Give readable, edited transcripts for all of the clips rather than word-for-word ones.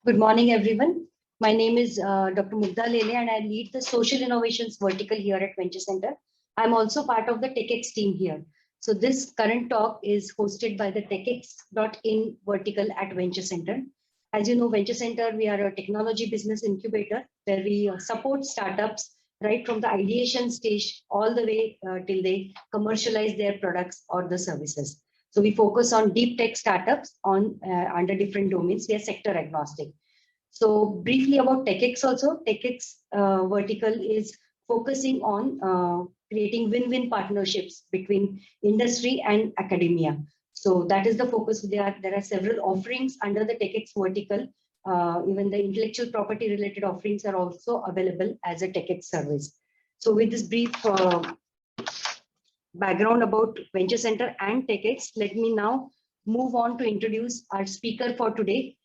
Good morning, everyone. My name is Dr. Mugdha Lele, and I lead the social innovations vertical here at Venture Center. I'm also part of the TechX team here. So this current talk is hosted by the TechX.in vertical at Venture Center. As you know, Venture Center, we are a technology business incubator where we support startups right from the ideation stage all the way till they commercialize their products or the services. So we focus on deep tech startups on under different domains. We are sector agnostic. So briefly about TechX also, TechX vertical is focusing on creating win-win partnerships between industry and academia. So that is the focus. There are several offerings under the TechX vertical. Even the intellectual property related offerings are also available as a TechX service. So with this brief background about Venture Center and TechX, let me now move on to introduce our speaker for today.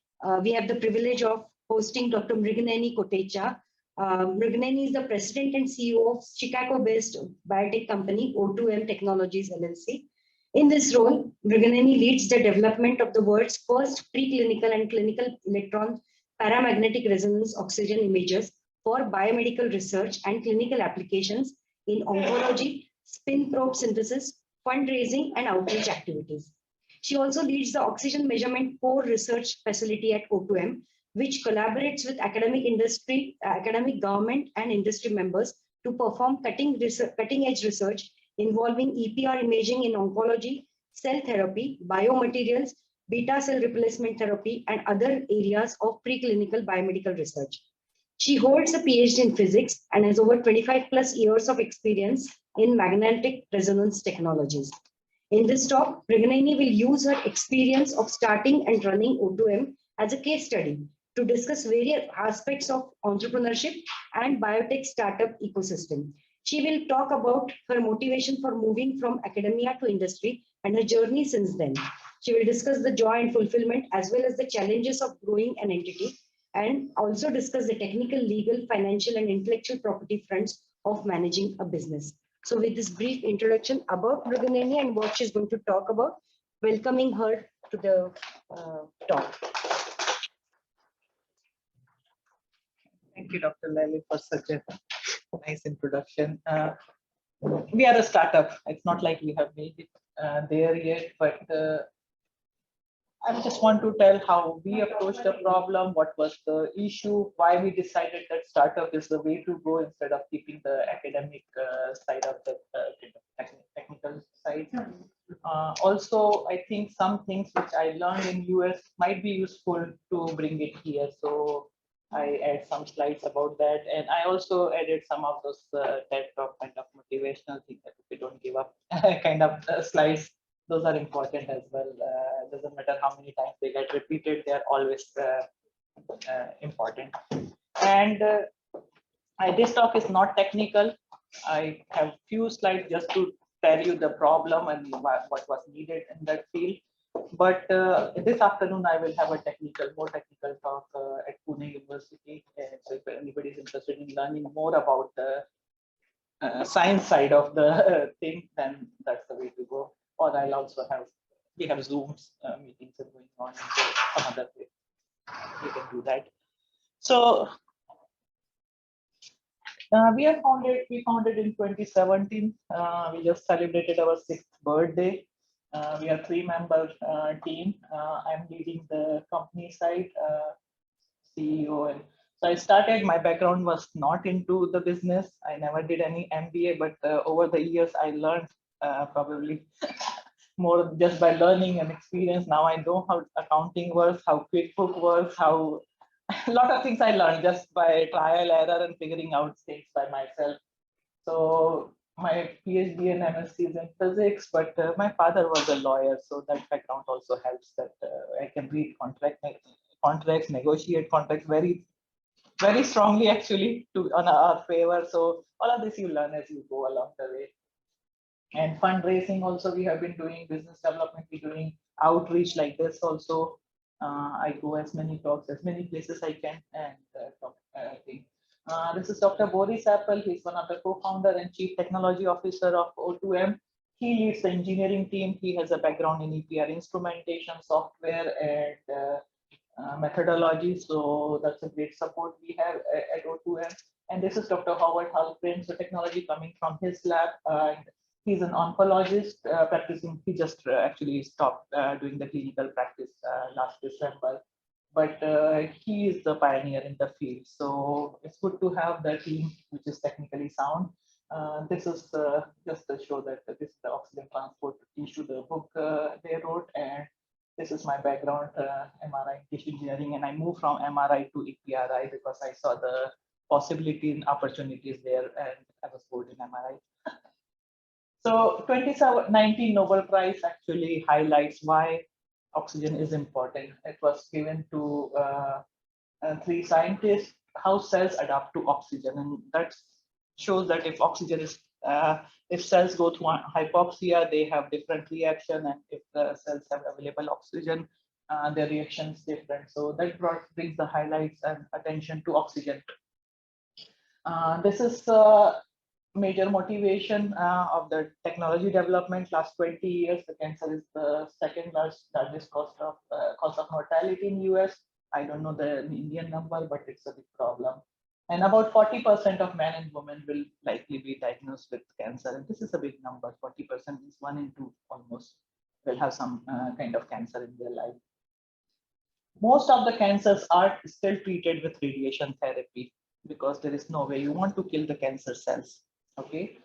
We have the privilege of hosting Dr. Mrignayani Kotecha. Mrignayani is the president and CEO of Chicago-based biotech company O2M Technologies LLC. In this role, Mrignayani leads the development of the world's first preclinical and clinical electron paramagnetic resonance oxygen imagers for biomedical research and clinical applications in oncology, spin probe synthesis, fundraising, and outreach activities. She also leads the oxygen measurement core research facility at O2M, which collaborates with academic industry, academic government, and industry members to perform cutting-edge research involving EPR imaging in oncology, cell therapy, biomaterials, beta cell replacement therapy, and other areas of preclinical biomedical research. She holds a PhD in physics and has over 25 plus years of experience in magnetic resonance technologies. In this talk, Mrignayani will use her experience of starting and running O2M as a case study to discuss various aspects of entrepreneurship and biotech startup ecosystem. She will talk about her motivation for moving from academia to industry and her journey since then. She will discuss the joy and fulfillment as well as the challenges of growing an entity and also discuss the technical, legal, financial, and intellectual property fronts of managing a business. So with this brief introduction about Mrignayani and what she's going to talk about, welcoming her to the talk. Thank you, Dr. Lally, for such a nice introduction. We are a startup. It's not like we have made it there yet, but I just want to tell how we approached the problem, what was the issue, why we decided that startup is the way to go instead of keeping the academic side of the technical side. Also, I think some things which I learned in US might be useful to bring it here. So I add some slides about that, and I also added some of those TED Talk kind of motivational things that we don't give up kind of slides. Those are important as well. Doesn't matter how many times they get repeated, they are always important. And this talk is not technical. I have few slides just to tell you the problem and what was needed in that field. But this afternoon, I will have a more technical talk at Pune University. So if anybody is interested in learning more about the science side of the thing, then that's the way to go. Or I'll also we have Zooms meetings going on some other way. You can do that. So we founded in 2017. We just celebrated our 6th birthday. We are 3-member team. I'm leading the company side, CEO. And so I started, my background was not into the business. I never did any MBA, but over the years, I learned probably more just by learning and experience. Now I know how accounting works, how QuickBook works, how a lot of things I learned just by trial, error, and figuring out things by myself. So my PhD and MSc is in physics, but my father was a lawyer, so that background also helps that I can read contracts, negotiate contracts very, very strongly actually on our favor. So all of this you learn as you go along the way. And fundraising also, we have been doing business development, we're doing outreach like this also. I go as many talks, as many places I can, and talk. This is Dr. Boris Appel. He's one of the co-founder and chief technology officer of O2M. He leads the engineering team. He has a background in EPR instrumentation software and methodology. So that's a great support we have at O2M. And this is Dr. Howard Halprin. So technology coming from his lab. He's an oncologist practicing. He just actually stopped doing the clinical practice last December. But he is the pioneer in the field. So it's good to have the team which is technically sound. This is just to show that this is the oxygen transport issue, the book they wrote. And this is my background, MRI tissue engineering, and I moved from MRI to EPRI because I saw the possibility and opportunities there, and I was bored in MRI. So 2019 Nobel Prize actually highlights why oxygen is important. It was given to 3 scientists, how cells adapt to oxygen, and that shows that if oxygen is if cells go through hypoxia, they have different reaction, and if the cells have available oxygen, their reaction is different. So that brings the highlights and attention to oxygen. This is major motivation of the technology development. Last 20 years, the cancer is the second largest cause of mortality in US. I don't know the Indian number, but it's a big problem. And about 40% of men and women will likely be diagnosed with cancer. And this is a big number. 40% is 1 in 2 almost will have some kind of cancer in their life. Most of the cancers are still treated with radiation therapy because there is no way. You want to kill the cancer cells. Okay.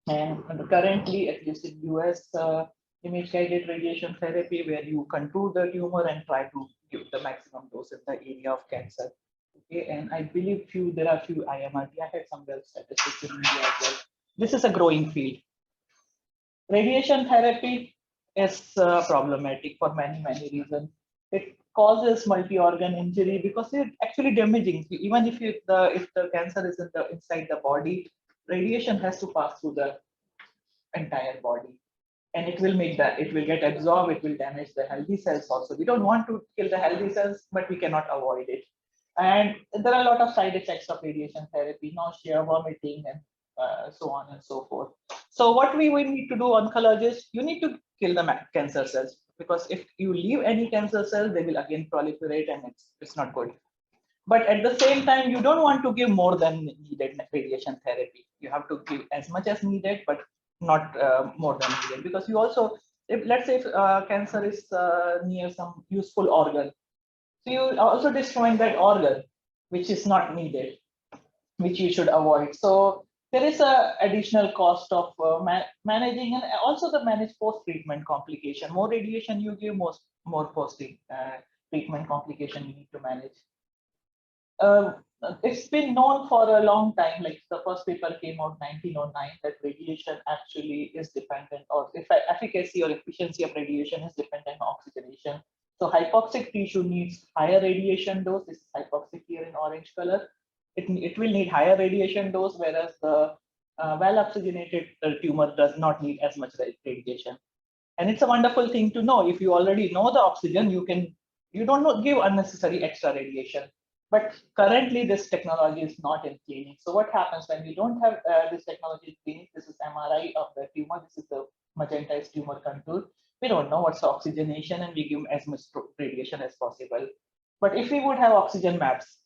And currently, at least in US, image guided radiation therapy, where you contour the tumor and try to give the maximum dose in the area of cancer. Okay, and I believe there are few IMRT. I had some well statistics in India as well. This is a growing field. Radiation therapy is problematic for many reasons. It causes multi-organ injury because it's actually damaging. Even if the cancer is inside the body, radiation has to pass through the entire body, and it will get absorbed. It will damage the healthy cells also. We don't want to kill the healthy cells, but we cannot avoid it. And there are a lot of side effects of radiation therapy: nausea, vomiting, and so on and so forth. So what we need to do, oncologists, you need to kill the cancer cells, because if you leave any cancer cells, they will again proliferate, and it's not good. But at the same time, you don't want to give more than needed radiation therapy. You have to give as much as needed, but not more than needed, because you also, let's say cancer is near some useful organ, so you also destroying that organ, which is not needed, which you should avoid. So there is a additional cost of managing, and also the managed post-treatment complication. More radiation you give, more post-treatment complication you need to manage. It's been known for a long time, like the first paper came out 1909, that radiation actually is dependent, or efficacy or efficiency of radiation is dependent on oxygenation. So hypoxic tissue needs higher radiation dose. This is hypoxic here in orange color. It will need higher radiation dose, whereas the well oxygenated tumor does not need as much radiation. And it's a wonderful thing to know. If you already know the oxygen, you don't give unnecessary extra radiation. But currently, this technology is not in clinic. So what happens when we don't have this technology in clinic? This is MRI of the tumor. This is the magenta is tumor contour. We don't know what's the oxygenation, and we give as much radiation as possible. But if we would have oxygen maps,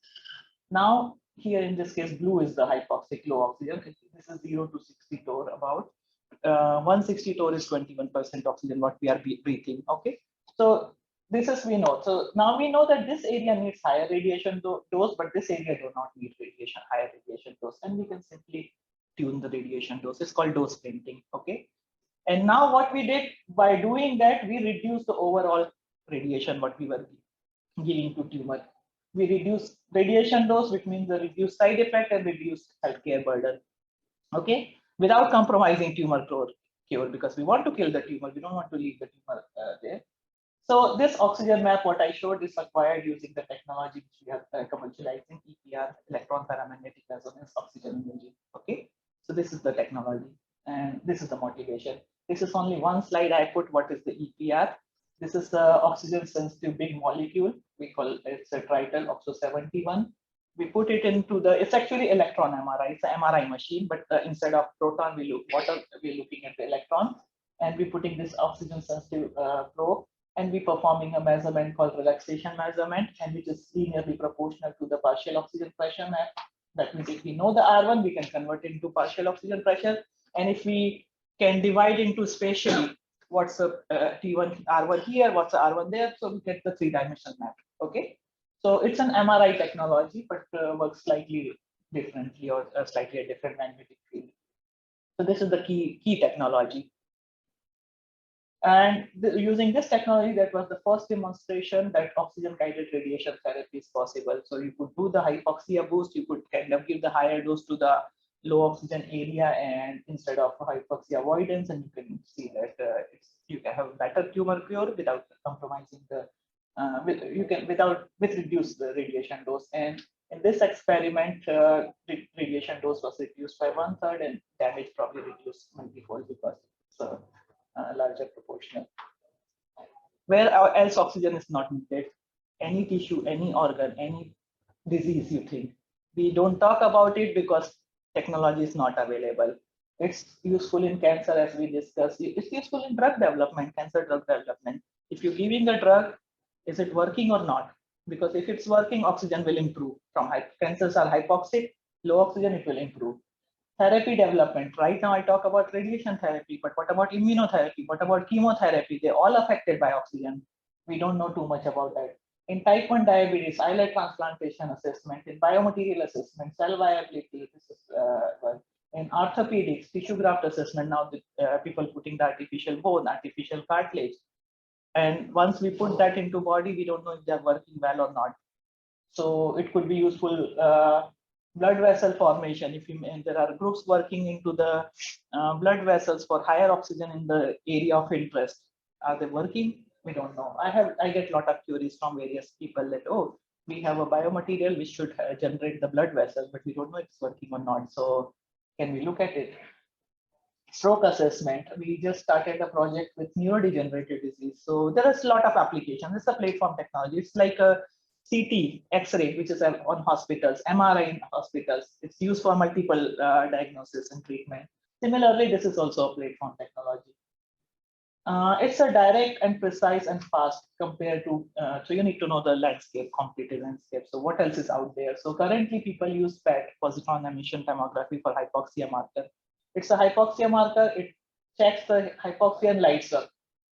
now here in this case, blue is the hypoxic low oxygen. This is 0 to 60 torr about. 160 torr is 21% oxygen, what we are breathing. Okay. So this is we know. So now we know that this area needs higher radiation dose, but this area do not need higher radiation dose, and we can simply tune the radiation dose. It's called dose painting. Okay. And now what we did by doing that, we reduced the overall radiation what we were giving to tumor. We reduce radiation dose, which means the reduced side effect and reduced healthcare burden. Okay, without compromising tumor cure, because we want to kill the tumor. We don't want to leave the tumor there. So this oxygen map, what I showed, is acquired using the technology which we are commercializing, EPR, electron paramagnetic resonance oxygen imaging. Okay, so this is the technology, and this is the motivation. This is only one slide I put. What is the EPR? This is the oxygen sensitive big molecule. We call it's a trital OXO 71. We put it into it's actually electron MRI. It's an MRI machine, but instead of proton, we're looking at the electron, and we're putting this oxygen sensitive probe. and we're performing a measurement called relaxation measurement, and which is linearly proportional to the partial oxygen pressure map. That means if we know the R1, we can convert it into partial oxygen pressure. And if we can divide into spatially, what's the T1 R1 here, what's the R1 there, so we get the three-dimensional map. Okay, so it's an MRI technology, but works slightly differently, or slightly a different magnetic field. So this is the key technology. And using this technology, that was the first demonstration that oxygen-guided radiation therapy is possible. So you could do the hypoxia boost, you could kind of give the higher dose to the low oxygen area, and instead of hypoxia avoidance, and you can see that you can have better tumor cure without compromising the with reduced the radiation dose. And in this experiment, the radiation dose was reduced by 1/3, and damage probably reduced multifold because it's a larger proportional. Where else oxygen is not needed? Any tissue, any organ, any disease you think. We don't talk about it because technology is not available. It's useful in cancer, as we discussed. It's useful in drug development, cancer drug development. If you're giving a drug, is it working or not? Because if it's working, oxygen will improve. From cancers are hypoxic, low oxygen, it will improve. Therapy development. Right now, I talk about radiation therapy, but what about immunotherapy? What about chemotherapy? They're all affected by oxygen. We don't know too much about that. In type 1 diabetes, islet transplantation assessment, in biomaterial assessment, cell viability, this is in orthopedics, tissue graft assessment. Now the people putting the artificial bone, artificial cartilage. And once we put that into body, we don't know if they're working well or not. So it could be useful. Blood vessel formation. If there are groups working into the blood vessels for higher oxygen in the area of interest, are they working? We don't know. I get a lot of queries from various people that, oh, we have a biomaterial which should generate the blood vessel, but we don't know if it's working or not. So can we look at it? Stroke assessment. We just started a project with neurodegenerative disease. So there is a lot of applications. It's a platform technology. It's like a CT, X-ray, which is on hospitals, MRI in hospitals. It's used for multiple diagnosis and treatment. Similarly, this is also a platform technology. It's a direct and precise and fast compared to, so you need to know the landscape, competitive landscape. So what else is out there? So currently people use PET, positron emission tomography, for hypoxia marker. It's a hypoxia marker. It checks the hypoxia and lights up.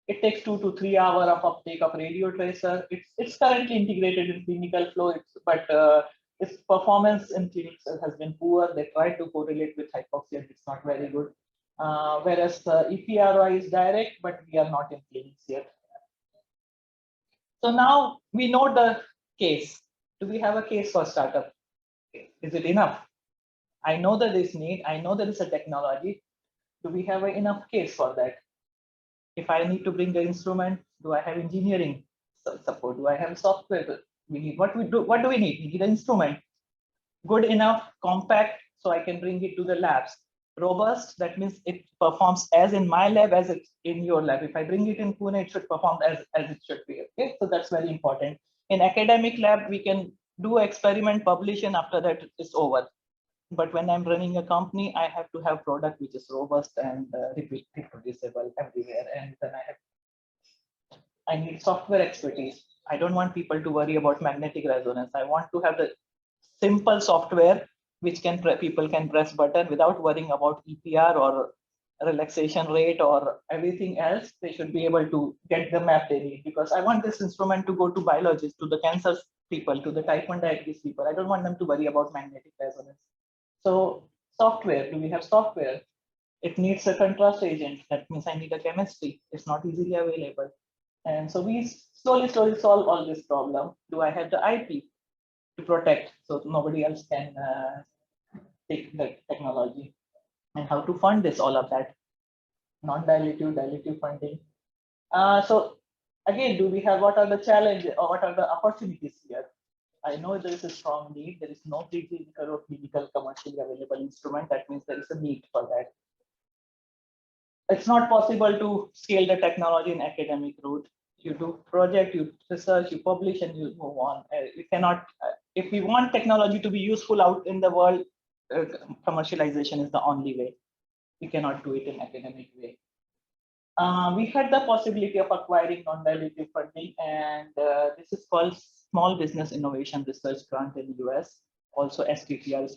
It takes 2 to 3 hours of uptake of radio tracer. It's currently integrated in clinical flow, but its performance in clinics has been poor. They try to correlate with hypoxia. It's not very good. Whereas the EPRI is direct, but we are not in clinics yet. So now we know the case. Do we have a case for startup? Is it enough? I know that there is need. I know there is a technology. Do we have enough case for that? If I need to bring the instrument, do I have engineering support? Do I have software? We need what we do. What do we need? We need an instrument, good enough, compact, so I can bring it to the labs. Robust, that means it performs as in my lab as it's in your lab. If I bring it in Pune, it should perform as it should be. Okay, so that's very important. In academic lab, we can do experiment, publish, and after that it's over. But when I'm running a company, I have to have product which is robust and reproducible everywhere. And then I need software expertise. I don't want people to worry about magnetic resonance. I want to have the simple software which people can press button without worrying about EPR or relaxation rate or everything else. They should be able to get the map they need, because I want this instrument to go to biologists, to the cancer people, to the type 1 diabetes people. I don't want them to worry about magnetic resonance. So software, do we have software? It needs a contrast agent. That means I need a chemistry. It's not easily available. And so we slowly solve all this problem. Do I have the IP to protect so nobody else can take the technology? And how to fund this, all of that? Non-dilutive, dilutive funding. So again, do we have, what are the challenges or what are the opportunities here? I know there is a strong need. There is no preclinical or clinical commercially available instrument. That means there is a need for that. It's not possible to scale the technology in academic route. You do project, you research, you publish, and you move on. You cannot, if we want technology to be useful out in the world, commercialization is the only way. We cannot do it in academic way. We had the possibility of acquiring non-dilutive funding, and this is called Small Business Innovation Research Grant in the US, also STTR,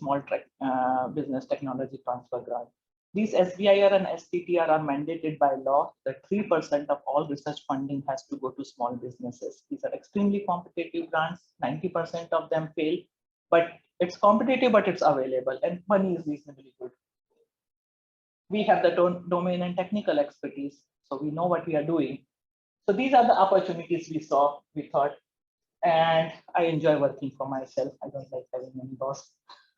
Business Technology Transfer Grant. These SBIR and STTR are mandated by law that 3% of all research funding has to go to small businesses. These are extremely competitive grants, 90% of them fail, but it's competitive, but it's available, and money is reasonably good. We have the domain and technical expertise, so we know what we are doing. So these are the opportunities we saw, we thought, and I enjoy working for myself. I don't like having any boss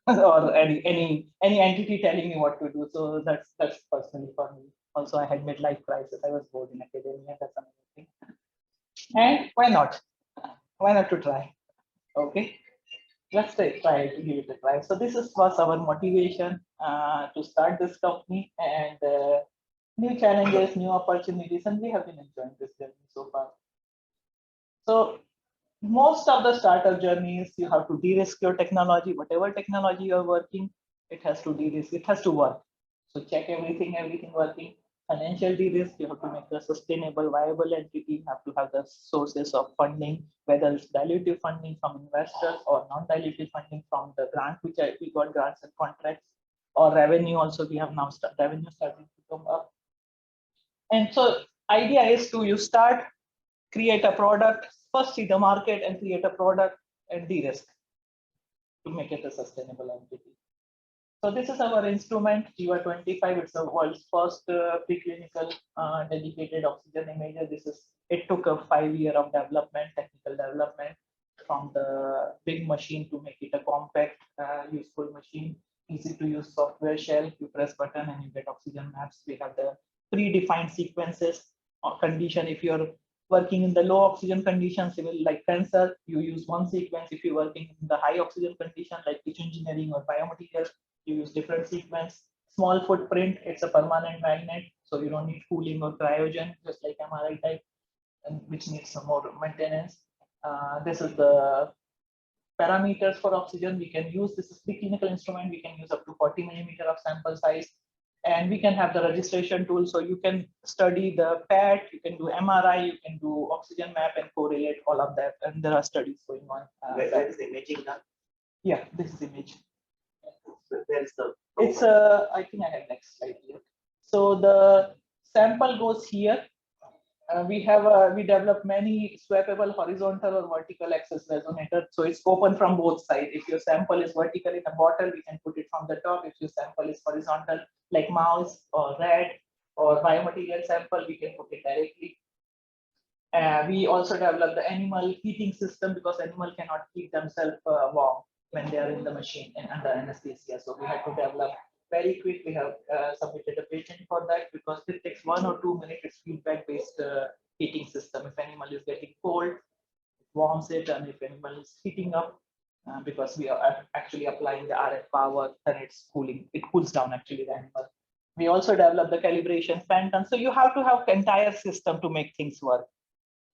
or any entity telling me what to do. So that's personally for me. Also, I had midlife crisis. I was bored in academia. That's another thing. And why not? Why not to try? Okay. Let's try to give it a try. So this was our motivation to start this company, and new challenges, new opportunities, and we have been enjoying this journey so far. So most of the startup journeys, you have to de-risk your technology. Whatever technology you're working, it has to de-risk, it has to work. So check everything working. Financial de-risk, you have to make a sustainable, viable entity. You have to have the sources of funding, whether it's dilutive funding from investors or non-dilutive funding from the grant, which we got grants and contracts, or revenue also. We have now revenue starting to come up. And so idea is to you start, create a product, first see the market and create a product and de-risk to make it a sustainable entity. So this is our instrument, GY25. It's the world's first preclinical dedicated oxygen imager. It took a 5 year of development, technical development, from the big machine to make it a compact, useful machine, easy to use software shell. You press button and you get oxygen maps. We have the predefined sequences or condition. If you're working in the low oxygen conditions, like cancer, you use one sequence. If you're working in the high oxygen condition, like tissue engineering or biomaterials, you use different sequence. Small footprint, it's a permanent magnet, so you don't need cooling or cryogen, just like MRI type, and which needs some more maintenance. This is the parameters for oxygen we can use. This is the clinical instrument. We can use up to 40 millimeter of sample size, and we can have the registration tool. So you can study the PET, you can do MRI, you can do oxygen map and correlate all of that. And there are studies going on. Where is the imaging done? Yeah, this is image. Where is the? It's I think I have next slide here. So the sample goes here. We develop many swappable horizontal or vertical axis resonator. So it's open from both sides. If your sample is vertical in a bottle, we can put it from the top. If your sample is horizontal, like mouse or rat or biomaterial sample, we can put it directly. We also develop the animal heating system, because animal cannot keep themselves warm when they are in the machine and under anesthesia. So we had to develop very quick. We have submitted a patent for that, because it takes 1 or 2 minutes. It's feedback-based heating system. If animal is getting cold, it warms it, and if animal is heating up, because we are actually applying the RF power, then it's cooling. It cools down actually the animal. We also develop the calibration phantom. So you have to have the entire system to make things work.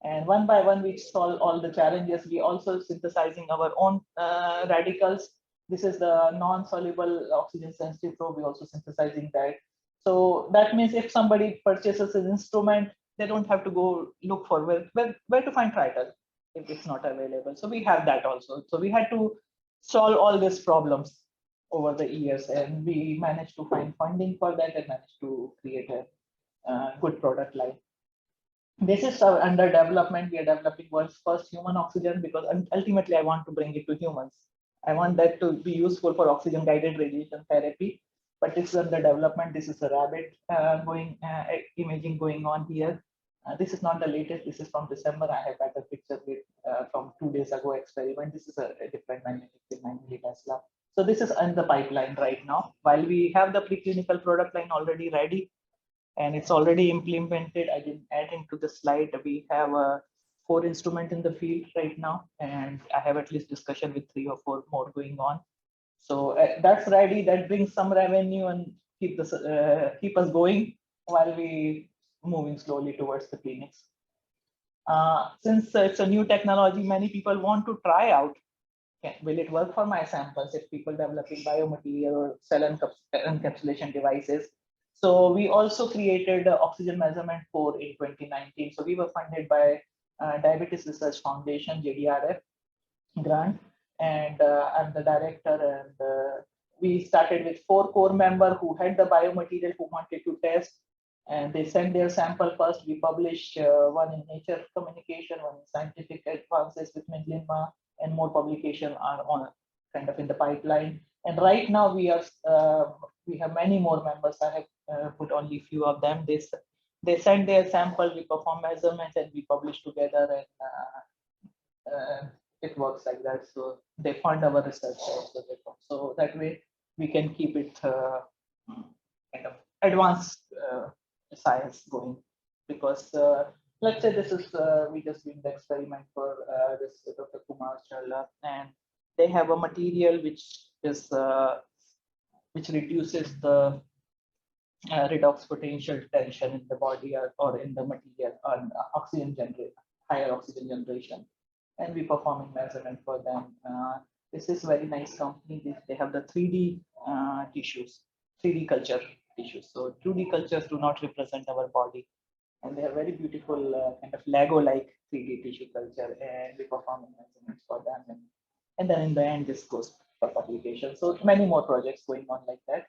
And one by one, we solve all the challenges. We also synthesizing our own radicals. This is the non-soluble oxygen sensitive probe. We're also synthesizing that. So that means if somebody purchases an instrument, they don't have to go look for where to find trital if it's not available. So we have that also. So we had to solve all these problems over the years, and we managed to find funding for that and managed to create a good product line. This is under development. We are developing world's first human oxygen, because ultimately I want to bring it to humans. I want that to be useful for oxygen guided radiation therapy, but this is under development. This is a rabbit imaging going on here. This is not the latest. This is from December. I have got a picture with from 2 days ago experiment. This is a different magnetic field, 9 milli-Tesla. So this is in the pipeline right now. While we have the preclinical product line already ready, and it's already implemented. I didn't add into the slide. We have 4 instruments in the field right now, and I have at least discussion with 3 or 4 more going on. So that's ready. That brings some revenue and keep us going while we moving slowly towards the clinics. Since it's a new technology, many people want to try out. Will it work for my samples? If people developing biomaterial or cell encapsulation devices, So we also created oxygen measurement for in 2019. So we were funded by Diabetes Research Foundation, JDRF grant, and I'm the director. And we started with 4 core members who had the biomaterial who wanted to test, and they sent their sample first. We published one in Nature Communication, one in Scientific Advances with Mrignayani, and more publications are on kind of in the pipeline. And right now we have many more members. I have put only few of them. They send their sample, we perform measurements, and we publish together, and it works like that. So they fund our research also. So that way we can keep it kind of advanced science going, because let's say this is we just did the experiment for this Dr. Kumar Charla, and they have a material which is which reduces the redox potential tension in the body or in the material on oxygen generation, higher oxygen generation, and we performing measurement for them. This is very nice company. They have the 3D tissues, 3D culture tissues. So 2D cultures do not represent our body, and they are very beautiful kind of Lego-like 3D tissue culture, and we perform measurements for them. And then in the end, this goes for publication. So many more projects going on like that.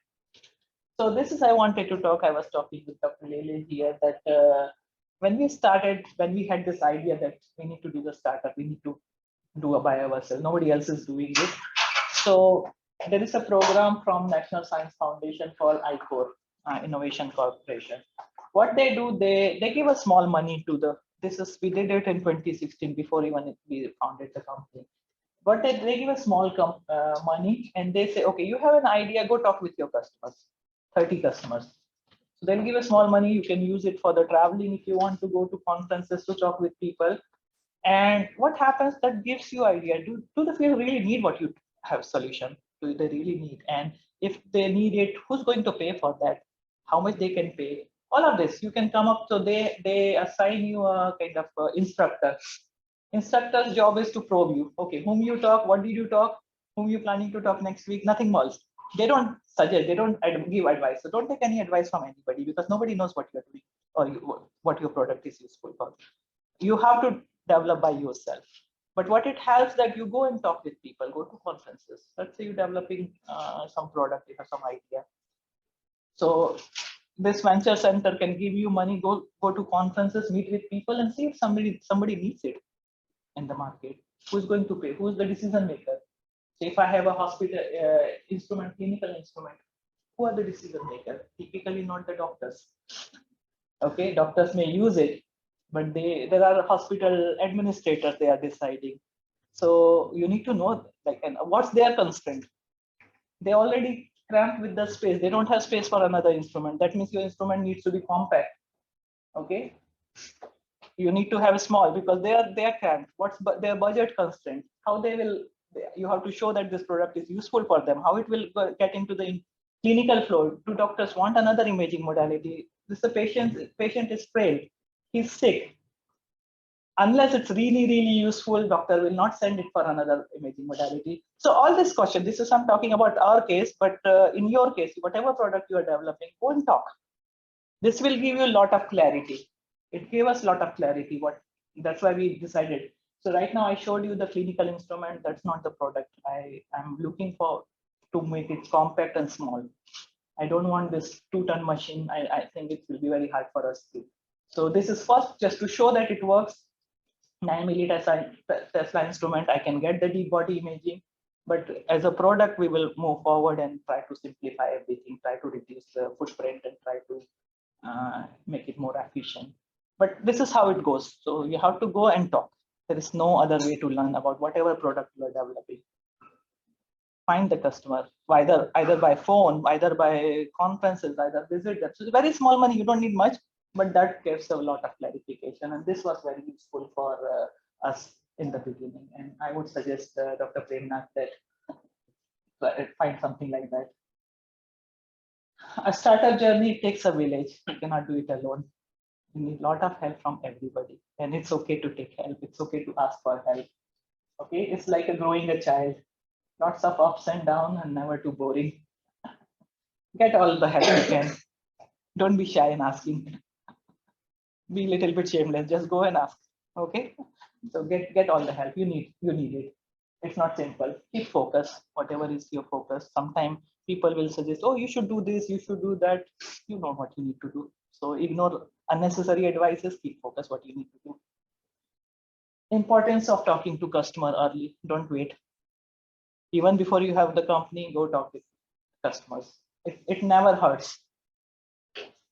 So this is I wanted to talk. I was talking with Dr. Lele here that when we had this idea that we need to do the startup, we need to do it by ourselves. Nobody else is doing it. So there is a program from National Science Foundation called ICOR, Innovation Corporation. What they do, they give us small money to the. We did it in 2016 before even we founded the company. But they give us small money, and they say, okay, you have an idea, go talk with your customers, 30 customers. So they'll give us small money. You can use it for the traveling if you want to go to conferences to talk with people. And what happens, that gives you idea. Do the field really need what you have solution? Do they really need? And if they need it, who's going to pay for that? How much they can pay? All of this you can come up. So they assign you a kind of instructor. Instructor's job is to probe you. Okay, whom you talk, what did you talk, whom you planning to talk next week, nothing more. They don't suggest, they don't give advice. So don't take any advice from anybody, because nobody knows what you're doing or what your product is useful for. You have to develop by yourself. But what it helps that you go and talk with people, go to conferences. Let's say you're developing some product, you have some idea. So this venture center can give you money, go to conferences, meet with people, and see if somebody needs it in the market. Who's going to pay? Who's the decision maker? So if I have a hospital instrument, clinical instrument, who are the decision maker? Typically not the doctors. Okay, doctors may use it, but there are hospital administrators, they are deciding. So you need to know, like, and what's their constraint? They already cramped with the space. They don't have space for another instrument. That means your instrument needs to be compact. Okay. You need to have small, because they are cramped. What's their budget constraint? How they will, you have to show that this product is useful for them, how it will get into the clinical flow. Do doctors want another imaging modality? This the patient is frail, he's sick. Unless it's really useful, doctor will not send it for another imaging modality. So all this question, this is I'm talking about our case, but in your case, whatever product you are developing, go and talk. This will give you a lot of clarity. It gave us a lot of clarity. That's why we decided. So right now I showed you the clinical instrument. That's not the product. I'm looking to make it compact and small. I don't want this 2-ton machine. I think it will be very hard for us to. So this is first just to show that it works. 9 milliliter Tesla instrument. I can get the deep body imaging. But as a product, we will move forward and try to simplify everything, try to reduce the footprint, and try to make it more efficient. But this is how it goes. So you have to go and talk. There is no other way to learn about whatever product you are developing. Find the customer, either by phone, either by conferences, either visit them. So it's very small money, you don't need much, but that gives a lot of clarification. And this was very useful for us in the beginning. And I would suggest Dr. Premnath that find something like that. A startup journey takes a village. You cannot do it alone. You need a lot of help from everybody. And it's okay to take help. It's okay to ask for help. Okay, it's like growing a child. Lots of ups and downs and never too boring. Get all the help you can. Don't be shy in asking. Be a little bit shameless. Just go and ask. Okay. So get all the help you need. You need it. It's not simple. Keep focus. Whatever is your focus. Sometimes people will suggest, oh, you should do this, you should do that. You know what you need to do. So ignore unnecessary advices. Keep focus what you need to do. Importance of talking to customer early. Don't wait. Even before you have the company, go talk with customers. It never hurts.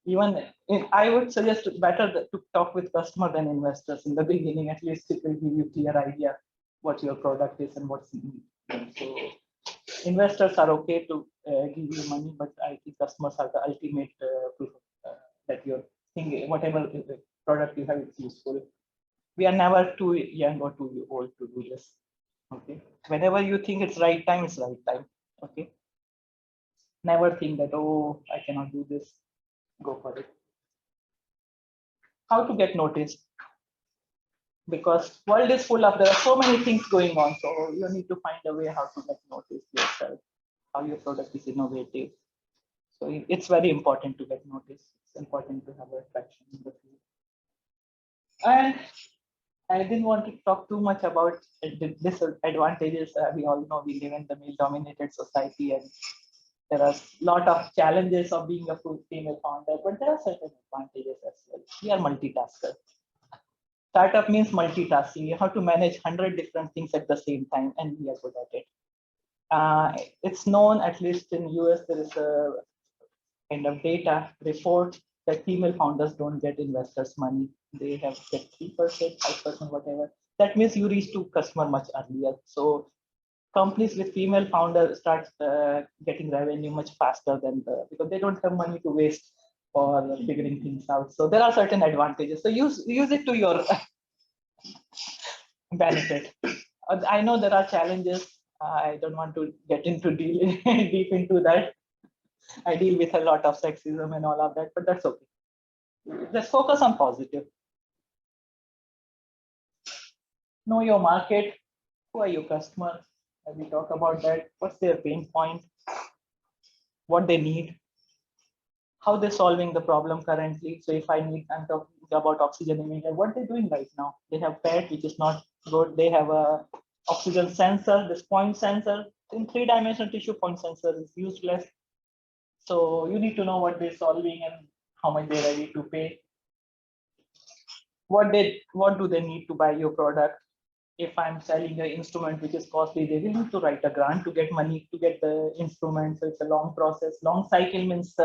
Even I would suggest better to talk with customer than investors in the beginning. At least it will give you clear idea what your product is and what's needed. So investors are okay to give you money, but I think customers are the ultimate proof that your thing, whatever product you have, is useful. We are never too young or too old to do this. Okay. Whenever you think it's right time, it's right time. Okay. Never think that, oh, I cannot do this. Go for it. How to get noticed? Because world is full of, there are so many things going on. So you need to find a way how to get noticed yourself, how your product is innovative. So it's very important to get noticed. It's important to have attraction in the field. And I didn't want to talk too much about disadvantages. We all know we live in the male-dominated society, and there are a lot of challenges of being a female founder, but there are certain advantages as well. We are multitaskers. Startup means multitasking. You have to manage 100 different things at the same time, and we are good at it. It's known, at least in US, there is a kind of data report that female founders don't get investors' money. They have get 3%, 5%, whatever. That means you reach to customer much earlier. So companies with female founders start getting revenue much faster than because they don't have money to waste for figuring things out. So there are certain advantages. So use it to your benefit. I know there are challenges. I don't want to get into deep into that. I deal with a lot of sexism and all of that, but that's okay. Let's focus on positive. Know your market. Who are your customers? We talk about that. What's their pain point? What they need? How they're solving the problem currently. So if I'm talking about oxygen emitter, what they're doing right now? They have PET, which is not good. They have a oxygen sensor, this point sensor. In 3-dimensional tissue, point sensor is useless. So you need to know what they're solving and how much they're ready to pay. What do they need to buy your product? If I'm selling an instrument which is costly, they will need to write a grant to get money to get the instrument. So it's a long process. Long cycle means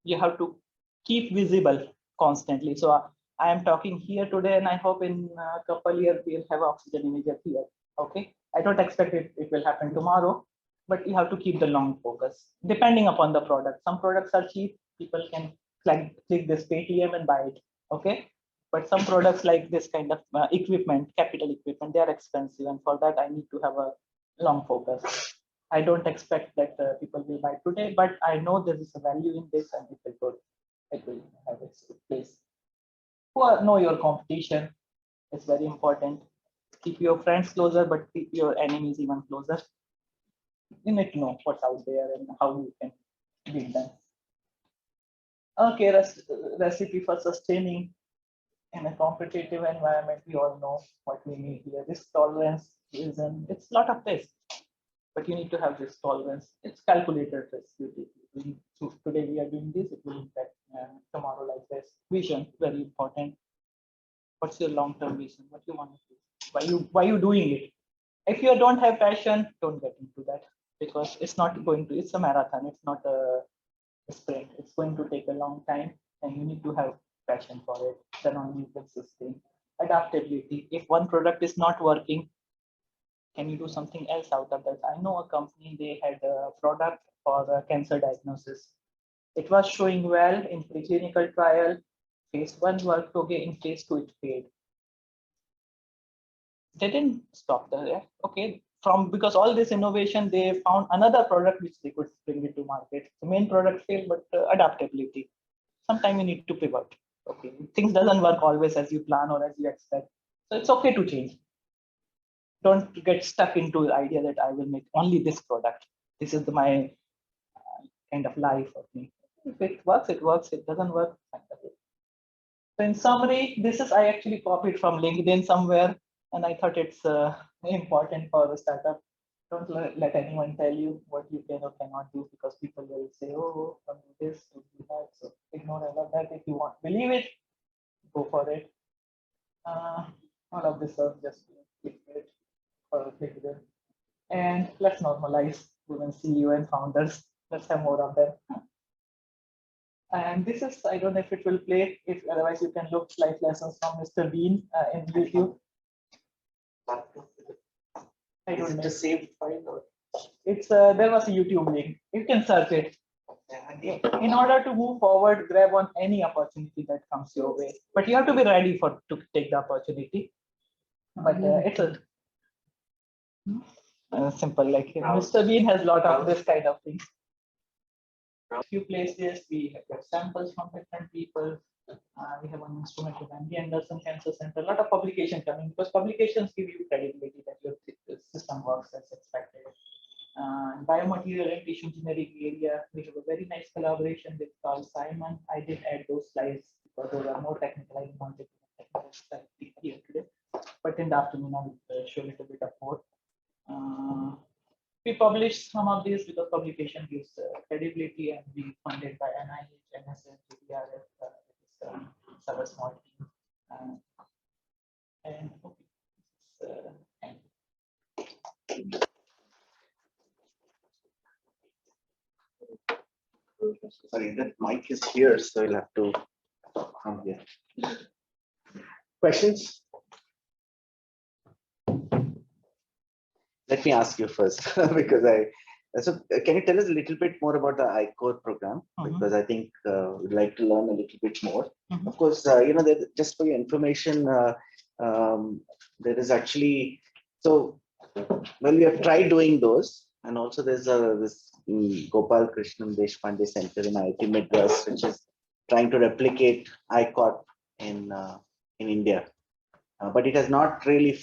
you have to keep visible constantly. So I am talking here today, and I hope in a couple years we'll have oxygen imager here. Okay, I don't expect it will happen tomorrow, but you have to keep the long focus depending upon the product. Some products are cheap, people can click this Paytm and buy it. Okay, but some products like this kind of equipment, capital equipment, they are expensive, and for that I need to have a long focus. I don't expect that people will buy today, but I know there is a value in this, and it will have its place. Know your competition. It's very important. Keep your friends closer, but keep your enemies even closer. You need to know what's out there and how you can beat them. Okay, recipe for sustaining in a competitive environment. We all know what we need here. Risk tolerance is it's a lot of risk, but you need to have this tolerance. It's calculated risk. So today we are doing this, it will impact tomorrow like this. Vision, very important. What's your long-term vision? What you want to do? Why you doing it? If you don't have passion, don't get into that, because it's not going to, it's a marathon, it's not a sprint. It's going to take a long time, and you need to have passion for it. Then only you can sustain. Adaptability. If one product is not working, can you do something else out of that? I know a company, they had a product for cancer diagnosis. It was showing well in preclinical trial. Phase 1 worked okay, in phase 2 it failed. They didn't stop there. Okay, because all this innovation, they found another product which they could bring it to market. The main product failed, but adaptability. Sometimes you need to pivot. Okay, things doesn't work always as you plan or as you expect. So it's okay to change. Don't get stuck into the idea that I will make only this product. This is my kind of life of me. If it works, it works. It doesn't work. So in summary, this is I actually copied from LinkedIn somewhere, and I thought it's important for the startup. Don't let anyone tell you what you can or cannot do, because people will say, "Oh, don't do this, don't do that." So ignore all of that. If you want, believe it, go for it. All of this are just clickbait for LinkedIn. And let's normalize women CEO and founders. Let's have more of them. And this is, I don't know if it will play. If otherwise, you can look life lessons from Mr. Bean in YouTube. I don't know. The saved file or It's there was a YouTube link. You can search it. In order to move forward, grab on any opportunity that comes your way. But you have to be ready to take the opportunity. But it's a simple, like Mr. Bean has a lot of this kind of things. A few places we have samples from different people. We have an instrument with MD Anderson Cancer Center. A lot of publications coming, because publications give you credibility that your system works as expected. Biomaterial and tissue engineering area, we have a very nice collaboration with Carl Simon. I did add those slides because those are more technical. I wanted to technical slides here today, but in the afternoon I will show a little bit of more. We published some of these because publication gives credibility, and we funded by NIH, NSF, GDRF, several small team. And sorry, that mic is here, so you'll have to come here. Questions? Let me ask you first, because so can you tell us a little bit more about the iCore program? Because I think we'd like to learn a little bit more. Of course, just for your information, there is actually, so well, we have tried doing those, and also there's this Gopal Krishnan Deshpande Center in IIT Madras, which is trying to replicate iCore in India, but it has not really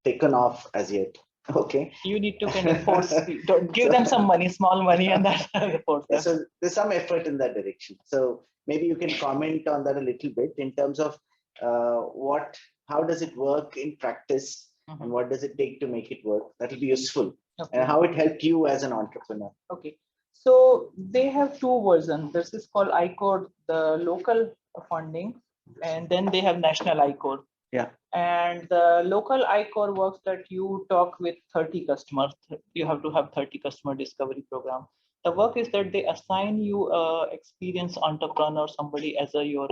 taken off as yet. Okay. You need to kind of force, don't give them some money, small money, and that force them. So there's some effort in that direction. So maybe you can comment on that a little bit in terms of how does it work in practice, and what does it take to make it work? That will be useful, and how it helped you as an entrepreneur. Okay. So they have two versions. This is called iCore, the local funding, and then they have national iCore. Yeah. And the local iCore works that you talk with 30 customers. You have to have 30 customer discovery program. The work is that they assign you a experienced entrepreneur, somebody as your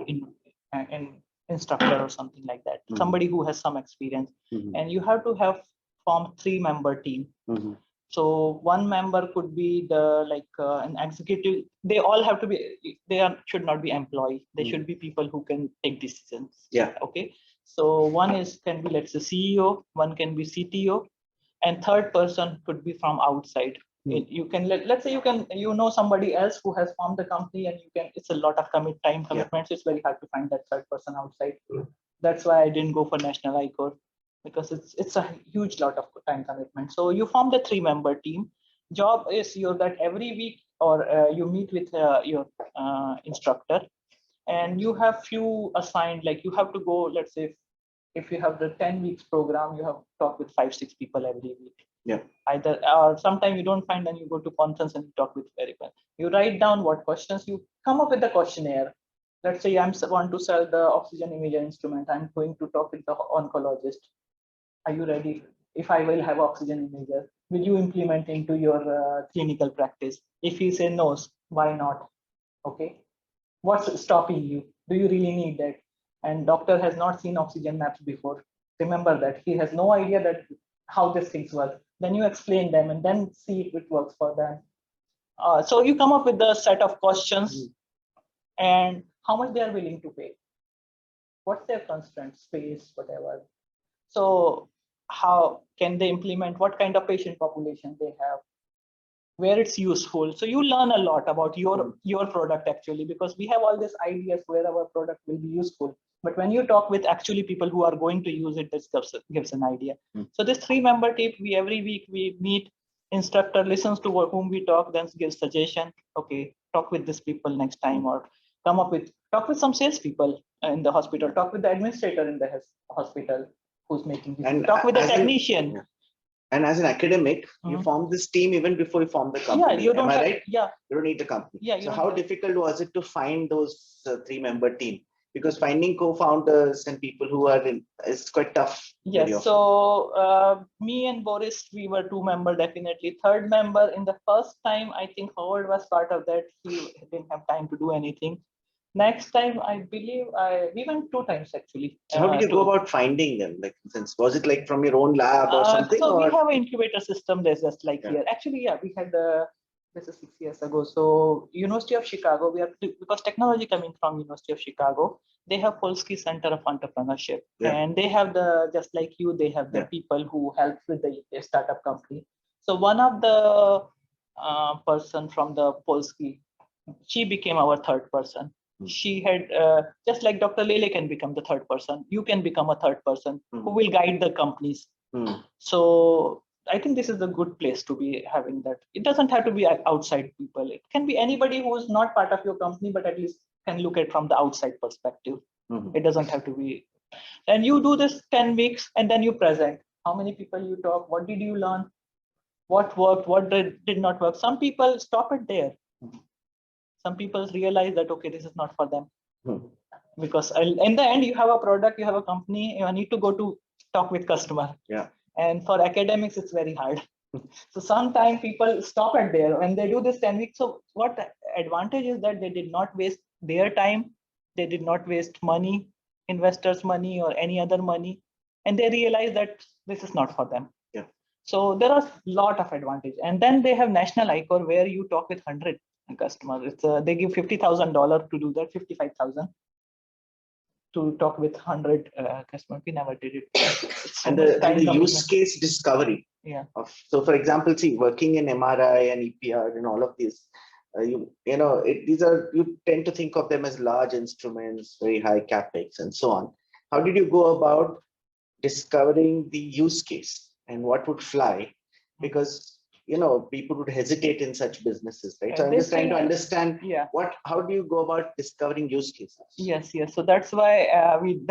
instructor or something like that. Somebody who has some experience, and you have to have form 3-member team. So one member could be an executive. They all have to be. Should not be employee. They should be people who can take decisions. Yeah. Okay. So one can be, let's say, CEO. One can be CTO, and third person could be from outside. You can let's say you know somebody else who has formed the company, and you can. It's a lot of time commitments. It's very hard to find that third person outside. That's why I didn't go for national iCore, because it's a huge lot of time commitment. So you form the 3-member team. Job is that every week or you meet with your instructor, and you have few assigned, like you have to go, let's say if you have the 10 weeks program, you have to talk with 5-6 people every week. Yeah. Either sometimes you don't find, and you go to conference and you talk with very well. You write down what questions, you come up with the questionnaire. Let's say I want to sell the oxygen imager instrument. I'm going to talk with the oncologist. Are you ready? If I will have oxygen imager, will you implement into your clinical practice? If he says no, why not? Okay. What's stopping you? Do you really need that? And doctor has not seen oxygen maps before. Remember that. He has no idea that how these things work. Then you explain them and then see if it works for them. So you come up with the set of questions and how much they are willing to pay. What's their constraint, space, whatever. So how can they implement, what kind of patient population they have, where it's useful. So you learn a lot about your product actually, because we have all these ideas where our product will be useful. But when you talk with actually people who are going to use it, this gives an idea. So this 3-member team, every week we meet, instructor listens to whom we talk, then gives suggestion. Okay, talk with these people next time, or talk with some salespeople in the hospital, talk with the administrator in the hospital who's making this, And talk with the technician. And as an academic, you form this team even before you form the company. Yeah, you don't Am I right? Yeah. You don't need the company. Yeah. So how difficult was it to find those 3-member team? Because finding co-founders and people who are in is quite tough. Yes. So me and Boris, we were 2-member definitely. Third member in the first time, I think Howard was part of that. He didn't have time to do anything. Next time, I believe we went 2 times actually. So how did you go about finding them? Like, was it like from your own lab or something? So we have an incubator system. There's just like here. Actually, yeah, we had this is 6 years ago. So University of Chicago, because technology coming from University of Chicago, they have Polsky Center of Entrepreneurship, and they have just like you, they have the people who help with the startup company. So one of the person from the Polsky, she became our third person. She had just like Dr. Lele can become the third person, you can become a third person who will guide the companies. So I think this is a good place to be having that. It doesn't have to be outside people. It can be anybody who is not part of your company, but at least can look at from the outside perspective. It doesn't have to be. And you do this 10 weeks and then you present. How many people you talk? What did you learn? What worked? What did not work? Some people stop it there. Some people realize that, okay, this is not for them. Because in the end, you have a product, you have a company, you need to go to talk with customer. And for academics, it's very hard. So sometimes people stop at there when they do this 10 weeks. So what advantage is that they did not waste their time. They did not waste money, investors' money or any other money. And they realize that this is not for them. So there are a lot of advantage. And then they have National ICOR where you talk with 100 customers. They give $50,000 to do that, 55,000 to talk with 100 customers. We never did it. And the use case discovery. So for example, see, working in MRI and EPR and all of these, you tend to think of them as large instruments, very high capex and so on. How did you go about discovering the use case and what would fly? Because people would hesitate in such businesses, right? So I'm just trying to understand how do you go about discovering use cases? Yes. So that's why we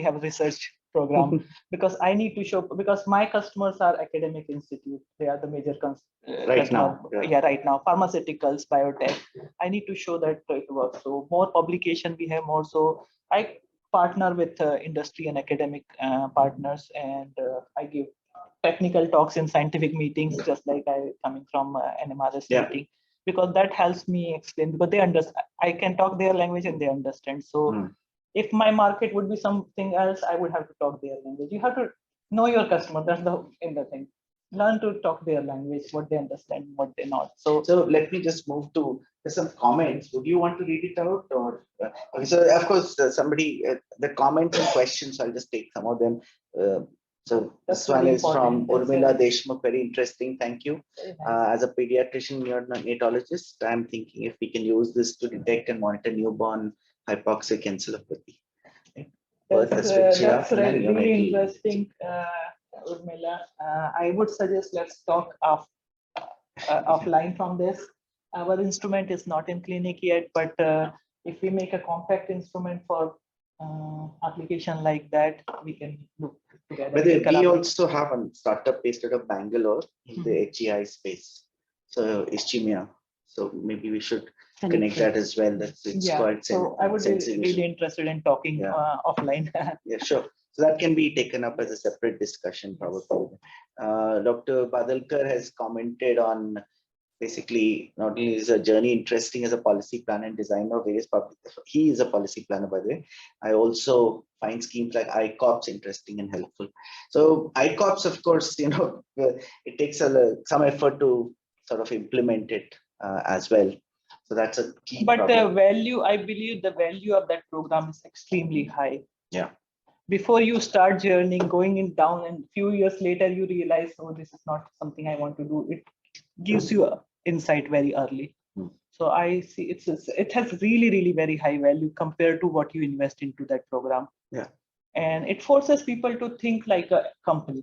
have a research program because I need to show, because my customers are academic institutes. They are the major right now. Right now, pharmaceuticals, biotech. I need to show that it works. So more publication we have more. So I partner with industry and academic partners, and I give technical talks in scientific meetings, just like I coming from an MRS meeting, because that helps me explain, because they understand. I can talk their language and they understand. So if my market would be something else, I would have to talk their language. You have to know your customer. That's the thing. Learn to talk their language, what they understand, what they not. So let me just move to some comments. Would you want to read it out, or so of course somebody the comments and questions. I'll just take some of them. So this one is from Urmila Deshmukh. Very interesting. Thank you. As a pediatrician neonatologist, I'm thinking if we can use this to detect and monitor newborn hypoxic encephalopathy. That's really interesting, Urmila. I would suggest let's talk offline from this. Our instrument is not in clinic yet, but if we make a compact instrument for application like that, we can look together. But we also have a startup based out of Bangalore in the HEI space, so ischemia. So maybe we should connect that as well. That's quite. So I would be really interested in talking offline. Sure. So that can be taken up as a separate discussion, probably. Dr. Badalkar has commented on. Basically, not only is a journey interesting as a policy planner and designer of various public, he is a policy planner, by the way. I also find schemes like ICOPS interesting and helpful. So ICOPS, of course, it takes some effort to sort of implement it as well. So that's a key. But the value, I believe the value of that program is extremely high. Before you start journey, going in down, and few years later, you realize, oh, this is not something I want to do. It gives you insight very early. So I see it has really very high value compared to what you invest into that program. And it forces people to think like a company,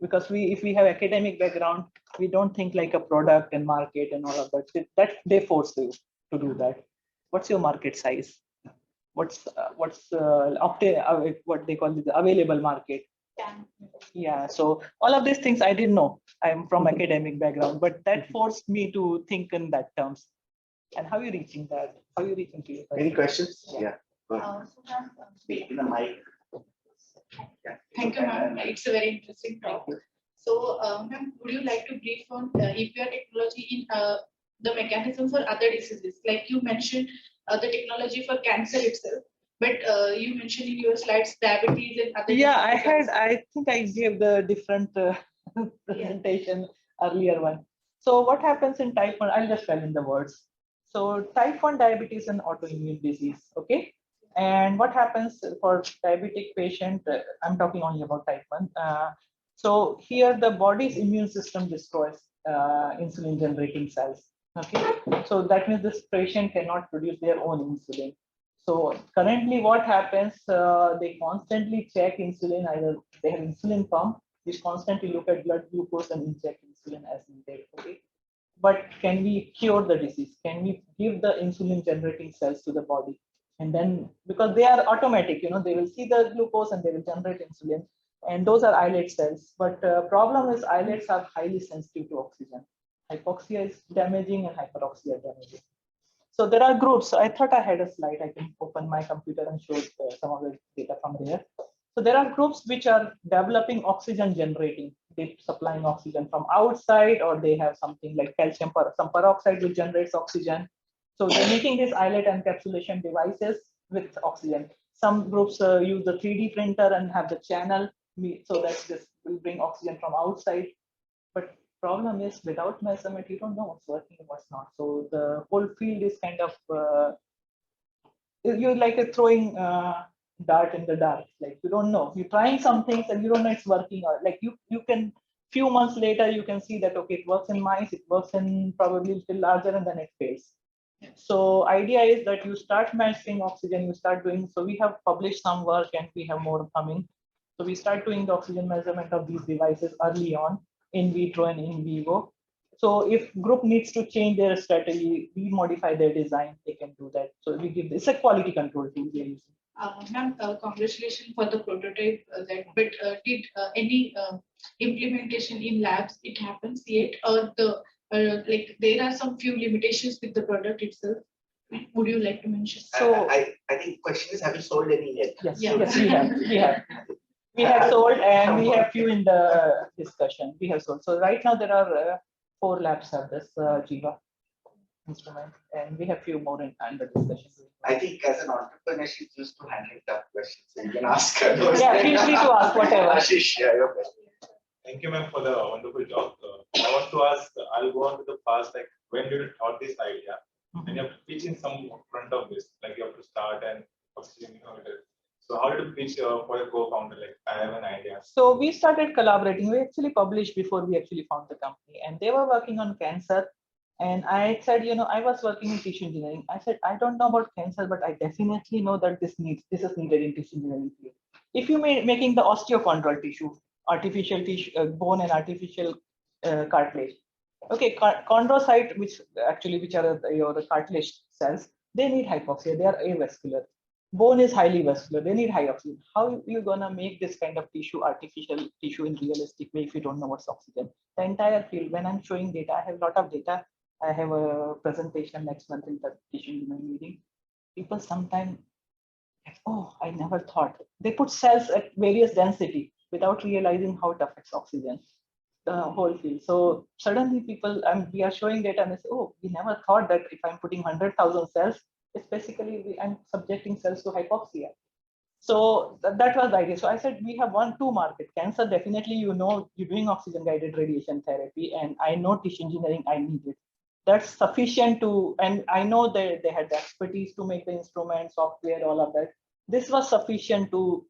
because if we have academic background, we don't think like a product and market and all of that. That they force you. to do that? What's your market size? What's what they call the available market? Yeah, so all of these things I didn't know. I'm from academic background, but that forced me to think in that terms. And how are you reaching that? How are you reaching to it? Any questions? Yeah. Speak in the mic. Yeah. Thank you, ma'am. It's a very interesting topic. So, ma'am, would you like to brief on EPR technology in the mechanism for other diseases? Like you mentioned the technology for cancer itself, but you mentioned in your slides diabetes and other. Yeah, I think I gave the different presentation earlier one. So what happens in type 1? I'll just fill in the words. So type 1 diabetes is an autoimmune disease, okay? And what happens for diabetic patient, I'm talking only about type 1. So here the body's immune system destroys insulin generating cells, okay? So that means this patient cannot produce their own insulin. So currently what happens, they constantly check insulin, either they have insulin pump, which constantly look at blood glucose and inject insulin as needed, okay? But can we cure the disease? Can we give the insulin generating cells to the body? And then, because they are automatic, they will see the glucose and they will generate insulin. And those are islet cells. But problem is islets are highly sensitive to oxygen. Hypoxia is damaging and hyperoxia damaging. So there are groups. I thought I had a slide. I can open my computer and show some of the data from there. So there are groups which are developing oxygen generating. They're supplying oxygen from outside, or they have something like calcium some peroxide which generates oxygen. So they're making these islet encapsulation devices with oxygen. Some groups use the 3D printer and have the channel so that this will bring oxygen from outside. But problem is, without measurement, you don't know what's working and what's not. So the whole field is kind of you're like throwing dart in the dark. Like you don't know. You're trying some things and you don't know it's working, or like you can few months later you can see that okay, it works in mice, it works in probably little larger, and then it fails. So idea is that you start measuring oxygen, you start doing. So we have published some work and we have more coming. So we start doing the oxygen measurement of these devices early on, in vitro and in vivo. So if group needs to change their strategy, we modify their design, they can do that. So we give this a quality control tool we are using. Ma'am, congratulations for the prototype. But did any implementation in labs it happens yet, or the like there are some few limitations with the product itself? Would you like to mention? So I think question is, have you sold any yet? Yes, Yeah. yes, we have sold, and we have few in the discussion. We have sold. So right now there are 4 labs have this Jiva instrument, and we have few more under discussion. I think as an entrepreneur, she's used to handling tough questions. So you can ask her those. Yeah, feel free to ask whatever. Ashish, yeah, your question. Thank you, ma'am, for the wonderful job. I want to ask, I'll go on to the past, like when did you thought this idea? And you have to pitch in some front of this, like you have to start and oxygen. So how did you pitch for your co-founder? Like I have an idea. So we started collaborating. We actually published before we actually found the company, and they were working on cancer. And I said, I was working in tissue engineering. I said, I don't know about cancer, but I definitely know that this is needed in tissue engineering field. If you making the osteochondral tissue, artificial tissue, bone and artificial cartilage. Okay, chondrocyte, which are your cartilage cells, they need hypoxia. They are avascular. Bone is highly vascular. They need high oxygen. How are you gonna make this kind of tissue, artificial tissue, in realistic way if you don't know what's oxygen? The entire field. When I'm showing data, I have a lot of data. I have a presentation next month in the tissue engineering meeting. People sometimes, oh, I never thought. They put cells at various density without realizing how tough it's oxygen, the whole field. So suddenly people, we are showing data and they say, oh, we never thought that if I'm putting 100,000 cells, it's basically I'm subjecting cells to hypoxia. So that was the idea. So I said, we have 2 market. Cancer, definitely, you're doing oxygen guided radiation therapy, and I know tissue engineering, I need it. That's sufficient to, and I know that they had the expertise to make the instrument, software, all of that. This was sufficient to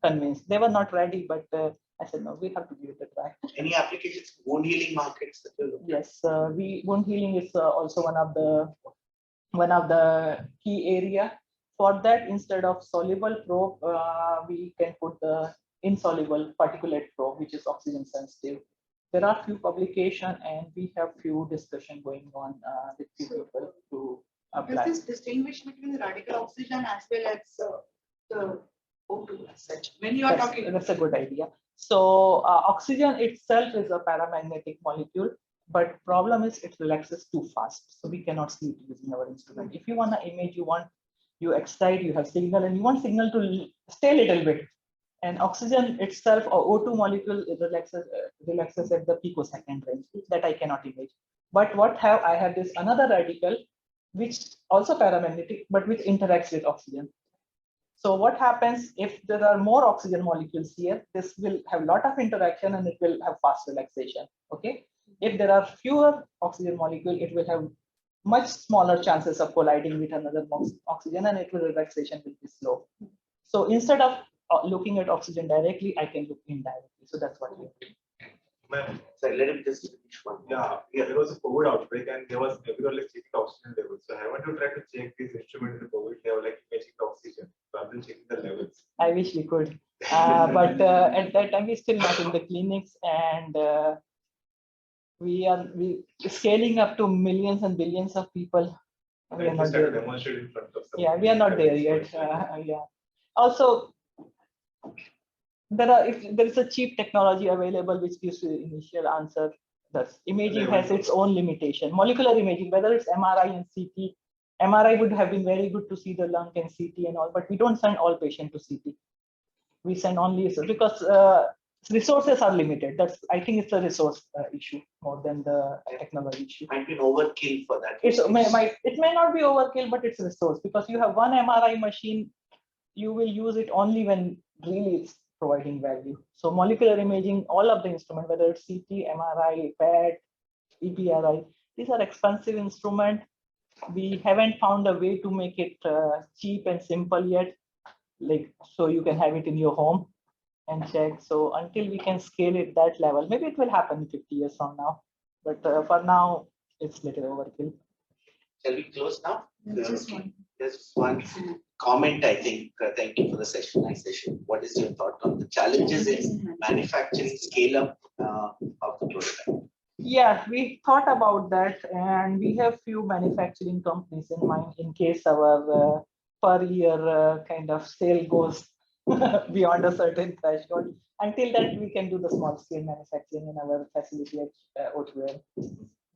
convince. They were not ready, but I said, no, we have to give it a try. Any applications, wound healing markets? Yes, wound healing is also one of the key area. For that, instead of soluble probe, we can put the insoluble particulate probe, which is oxygen sensitive. There are few publications, and we have few discussion going on with few people to apply. Does this distinguish between the radical oxygen as well as the O2 as such? When you are talking. That's a good idea. So oxygen itself is a paramagnetic molecule, but problem is it relaxes too fast. So we cannot sleep using our instrument. If you want an image, you excite, you have signal, and you want signal to stay a little bit. And oxygen itself, or O2 molecule, it relaxes at the picosecond range. That I cannot image. But I have this another radical, which also paramagnetic, but which interacts with oxygen. So what happens if there are more oxygen molecules here? This will have a lot of interaction and it will have fast relaxation. Okay. If there are fewer oxygen molecules, it will have much smaller chances of colliding with another oxygen, and it will relaxation will be slow. So instead of looking at oxygen directly, I can look indirectly. So that's what we do. Ma'am, Sorry, let him just finish one. yeah, there was a COVID outbreak and there was everyone like checking the oxygen levels. So I want to try to check this instrument in the COVID. They were like imaging the oxygen rather than checking the levels. I wish we could, but at that time we're still not in the clinics, and we scaling up to millions and billions of people. We are Like we not started there. demonstrating in front of some. Yeah, we are not there yet. Yeah. Also, if there is a cheap technology available which gives you initial answer. Thus, imaging has its own limitation. Molecular imaging, whether it's MRI and CT, MRI would have been very good to see the lung and CT and all, but we don't send all patients to CT. We send only because resources are limited. I think it's a resource issue more than the technology issue. Might be an overkill for that. It may not be overkill, but it's resource, because you have one MRI machine, you will use it only when really it's providing value. So molecular imaging, all of the instrument, whether it's CT, MRI, PET, EPRI, these are expensive instruments. We haven't found a way to make it cheap and simple yet, like so you can have it in your home and check. So until we can scale it that level, maybe it will happen 50 years from now. But for now, it's little overkill. Shall we close now? Just one. There's one comment, I think. Thank you for the session. Nice session. What is your thought on the challenges in manufacturing scale-up of the prototype? Yeah, we thought about that, and we have few manufacturing companies in mind in case our per year kind of sale goes beyond a certain threshold. Until that, we can do the small scale manufacturing in our facility at Oatware.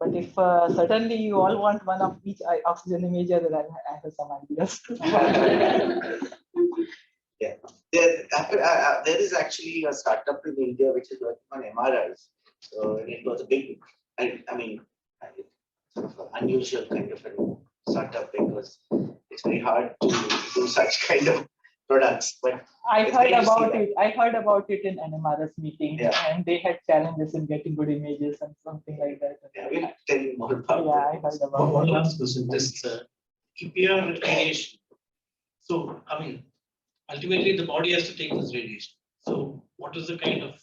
But if suddenly you all want one of each oxygen imager, then I have some ideas. Yeah, there is actually a startup in India which is working on MRIs. So it was a big, I mean, sort of an unusual kind of a startup, because it's very hard to do such kind of products. But I heard about it. I heard about it in NMRS meeting, and they had challenges in getting good images and something like that. Yeah, we'll tell you more about I heard about One it. last question, this EPR radiation. So, I mean, ultimately the body has to take this radiation. So what is the kind of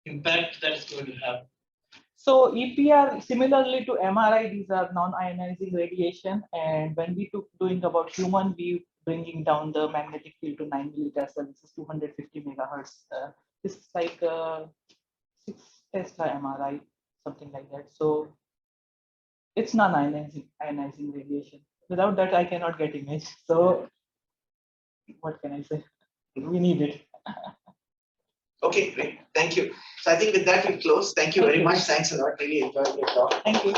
impact that is going to have? So EPR, similarly to MRI, these are non-ionizing radiation. And when we took doing about human, we bringing down the magnetic field to 9 millitesla, this is 250 megahertz. This is like 6 Tesla MRI, something like that. So it's non-ionizing radiation. Without that, I cannot get image. So what can I say? We need it. Okay, great. Thank you. So I think with that, we'll close. Thank you very much. Thanks a lot. Really enjoyed your talk. Thank you.